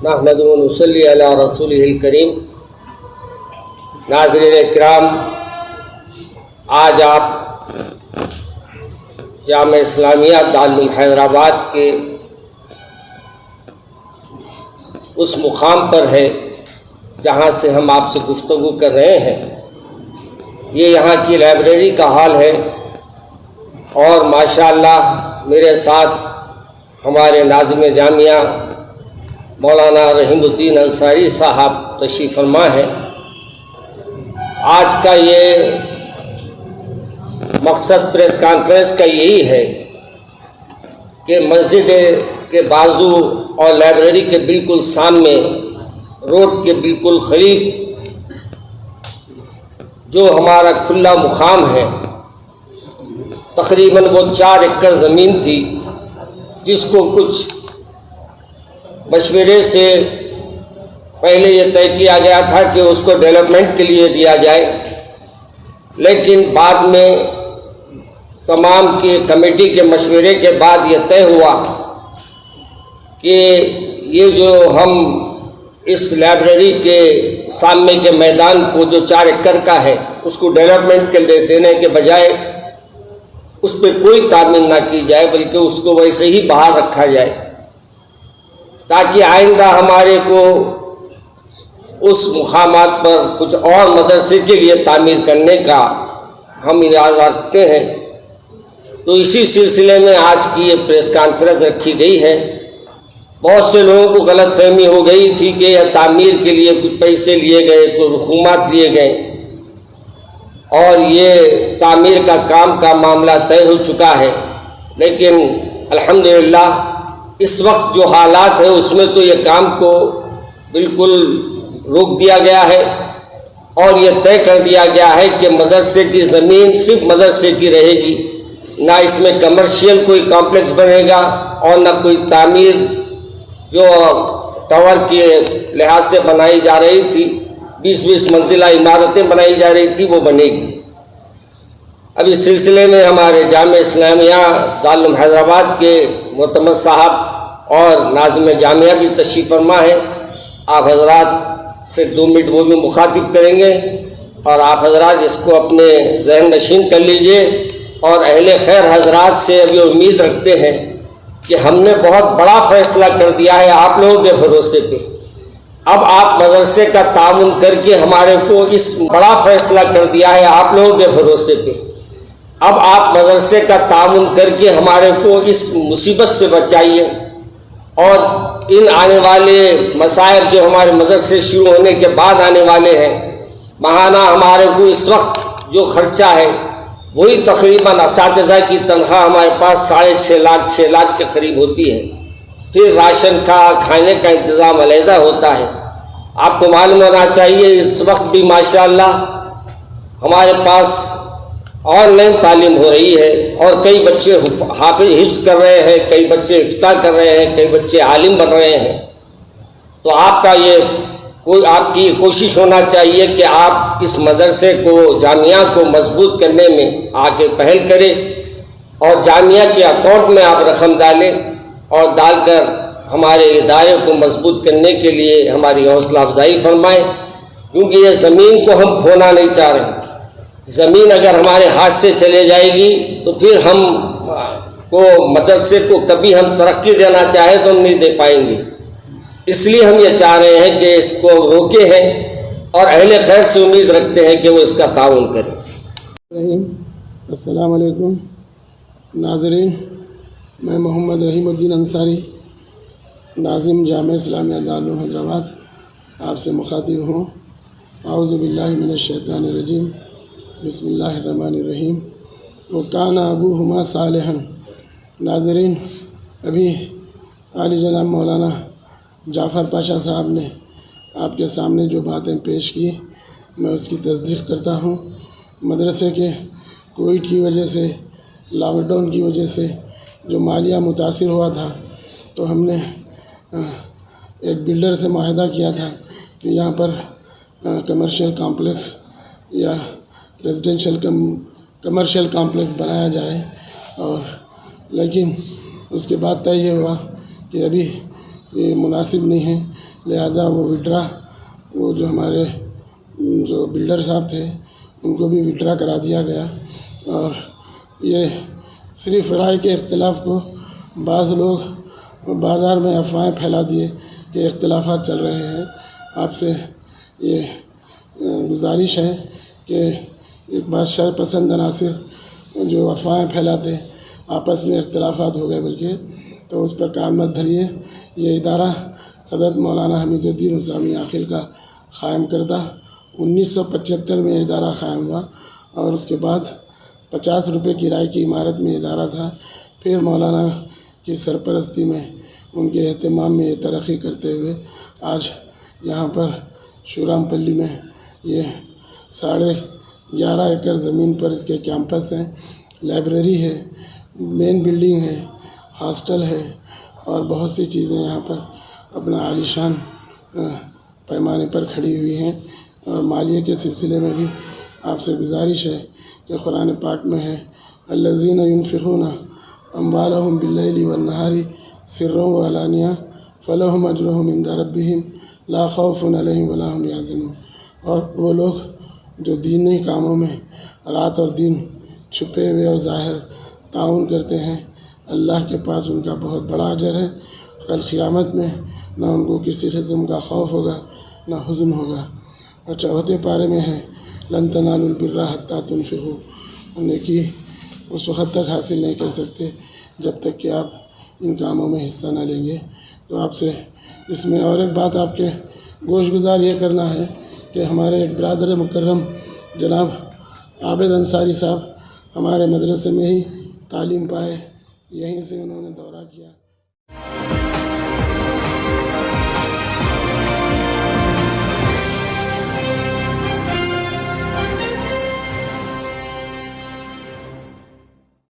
نحمد و نصلی علی رسولہ الکریم۔ ناظرین اکرام، آج آپ جامعہ اسلامیہ دارالعلوم حیدرآباد کے اس مقام پر ہے جہاں سے ہم آپ سے گفتگو کر رہے ہیں۔ یہ یہاں کی لائبریری کا حال ہے، اور ماشاءاللہ میرے ساتھ ہمارے ناظم جامعہ مولانا رحیم الدین انصاری صاحب تشریف فرما ہے۔ آج کا یہ مقصد پریس کانفرنس کا یہی ہے کہ مسجد کے بازو اور لائبریری کے بالکل سامنے، روڈ کے بالکل قریب جو ہمارا کھلا مقام ہے، تقریباً وہ 4 ایکڑ زمین تھی، جس کو کچھ مشورے سے پہلے یہ طے کیا گیا تھا کہ اس کو ڈیولپمنٹ کے لیے دیا جائے، لیکن بعد میں تمام کی کمیٹی کے مشورے کے بعد یہ طے ہوا کہ یہ جو ہم اس لائبریری کے سامنے کے میدان کو جو 4 ایکڑ کا ہے، اس کو ڈیولپمنٹ کے لیے دینے کے بجائے اس پہ کوئی تعمیر نہ کی جائے، بلکہ اس کو ویسے ہی باہر رکھا جائے، تاکہ آئندہ ہمارے کو اس مقامات پر کچھ اور مدرسے کے لیے تعمیر کرنے کا ہم ارادہ رکھتے ہیں۔ تو اسی سلسلے میں آج کی یہ پریس کانفرنس رکھی گئی ہے۔ بہت سے لوگوں کو غلط فہمی ہو گئی تھی کہ یہ تعمیر کے لیے کچھ پیسے لیے گئے، کچھ رقومات لیے گئے، اور یہ تعمیر کا کام کا معاملہ طے ہو چکا ہے، لیکن الحمدللہ اس وقت جو حالات ہیں اس میں تو یہ کام کو بالکل روک دیا گیا ہے، اور یہ طے کر دیا گیا ہے کہ مدرسے کی زمین صرف مدرسے کی رہے گی، نہ اس میں کمرشل کوئی کمپلیکس بنے گا، اور نہ کوئی تعمیر جو ٹاور کے لحاظ سے بنائی جا رہی تھی، 20 منزلہ عمارتیں بنائی جا رہی تھی، وہ بنے گی۔ اب اس سلسلے میں ہمارے جامعہ اسلامیہ دارالعلوم حیدرآباد کے معتمد صاحب اور ناظم جامعہ بھی تشریف فرما ہے۔ آپ حضرات سے 2 منٹ وہ بھی مخاطب کریں گے، اور آپ حضرات اس کو اپنے ذہن نشین کر لیجئے، اور اہل خیر حضرات سے ابھی امید رکھتے ہیں کہ ہم نے بہت بڑا فیصلہ کر دیا ہے آپ لوگوں کے بھروسے پہ۔ اب آپ مدرسے کا تعاون کر کے ہمارے کو اس بڑا فیصلہ کر دیا ہے آپ لوگوں کے بھروسے پہ، اب آپ مدرسے کا تعاون کر کے ہمارے کو اس مصیبت سے بچائیے، اور ان آنے والے مصائب جو ہمارے مدرسے شروع ہونے کے بعد آنے والے ہیں، ماہانہ ہمارے کو اس وقت جو خرچہ ہے وہی تقریباً اساتذہ کی تنخواہ ہمارے پاس 6.5 لاکھ کے قریب ہوتی ہے، پھر راشن کا کھانے کا انتظام علیحدہ ہوتا ہے۔ آپ کو معلوم ہونا چاہیے اس وقت بھی ماشاءاللہ ہمارے پاس آن لائن تعلیم ہو رہی ہے، اور کئی بچے حفظ کر رہے ہیں، کئی بچے افتاء کر رہے ہیں، کئی بچے عالم بن رہے ہیں۔ تو آپ کی کوشش ہونا چاہیے کہ آپ اس مدرسے کو، جامعہ کو مضبوط کرنے میں آگے پہل کریں، اور جامعہ کے اکاؤنٹ میں آپ رقم ڈالیں، اور ڈال کر ہمارے ادارے کو مضبوط کرنے کے لیے ہماری حوصلہ افزائی فرمائیں، کیونکہ یہ زمین کو ہم کھونا نہیں چاہ رہے۔ زمین اگر ہمارے ہاتھ سے چلے جائے گی تو پھر ہم کو مدرسے کو کبھی ہم ترقی دینا چاہے تو ہم نہیں دے پائیں گے۔ اس لیے ہم یہ چاہ رہے ہیں کہ اس کو روکے ہیں، اور اہل خیر سے امید رکھتے ہیں کہ وہ اس کا تعاون کریں۔ السلام علیکم ناظرین، میں محمد رحیم الدین انصاری، ناظم جامعہ اسلامیہ دارالعلوم حیدرآباد، آپ سے مخاطب ہوں۔ اعوذ باللہ من الشیطان الرجیم، بسم اللہ الرحمن الرحیم۔ وکان ابوہما صالحا۔ ناظرین، ابھی عالی جناب مولانا جعفر پاشا صاحب نے آپ کے سامنے جو باتیں پیش کی، میں اس کی تصدیق کرتا ہوں۔ مدرسے کے کووڈ کی وجہ سے، لاک ڈاؤن کی وجہ سے جو مالیہ متاثر ہوا تھا، تو ہم نے ایک بلڈر سے معاہدہ کیا تھا کہ یہاں پر کمرشل کامپلیکس یا ریزیڈینشل کمرشل کامپلیکس بنایا جائے، اور لیکن اس کے بعد طے یہ ہوا کہ ابھی یہ مناسب نہیں ہے، لہٰذا وہ وڈرا، وہ جو ہمارے جو بلڈر صاحب تھے ان کو بھی وڈرا کرا دیا گیا۔ اور یہ صرف رائے کے اختلاف کو بعض لوگ بازار میں افواہیں پھیلا دیے کہ اختلافات چل رہے ہیں۔ آپ سے یہ گزارش ہے کہ ایک بات شر پسند عناصر جو افواہیں پھیلاتے آپس میں اختلافات ہو گئے بلکہ، تو اس پر کام مت دھریے۔ یہ ادارہ حضرت مولانا حمید الدین حسامی عاقل کا قائم کردہ 1975 میں ادارہ قائم ہوا، اور اس کے بعد 50 روپے کرائے کی عمارت میں ادارہ تھا۔ پھر مولانا کی سرپرستی میں، ان کے اہتمام میں یہ ترقی کرتے ہوئے آج یہاں پر شورام پلی میں یہ 11.5 ایکڑ زمین پر اس کے کیمپس ہیں، لائبریری ہے، مین بلڈنگ ہے، ہاسٹل ہے، اور بہت سی چیزیں یہاں پر اپنا عالیشان پیمانے پر کھڑی ہوئی ہیں۔ اور مالیے کے سلسلے میں بھی آپ سے گزارش ہے کہ قرآن پاک میں ہے الذین ينفقون اموالهم باللیل والنہار سرا وعلانیہ فلہم اجرہم عند ربہم لا خوف علیہم ولا هم یحزنون۔ اور وہ لوگ جو دینی کاموں میں رات اور دن چھپے ہوئے اور ظاہر تعاون کرتے ہیں، اللہ کے پاس ان کا بہت بڑا اجر ہے۔ کل قیامت میں نہ ان کو کسی قسم کا خوف ہوگا نہ حزن ہوگا۔ اور 4 پارے میں ہے لن تنالوا البر حتی تنفقوا، نیکی اس وقت تک حاصل نہیں کر سکتے جب تک کہ آپ ان کاموں میں حصہ نہ لیں گے۔ تو آپ سے اس میں اور ایک بات آپ کے گوش گزار یہ کرنا ہے کہ ہمارے ایک برادر مکرم جناب عابد انصاری صاحب ہمارے مدرسے میں ہی تعلیم پائے، یہیں سے انہوں نے دورہ کیا۔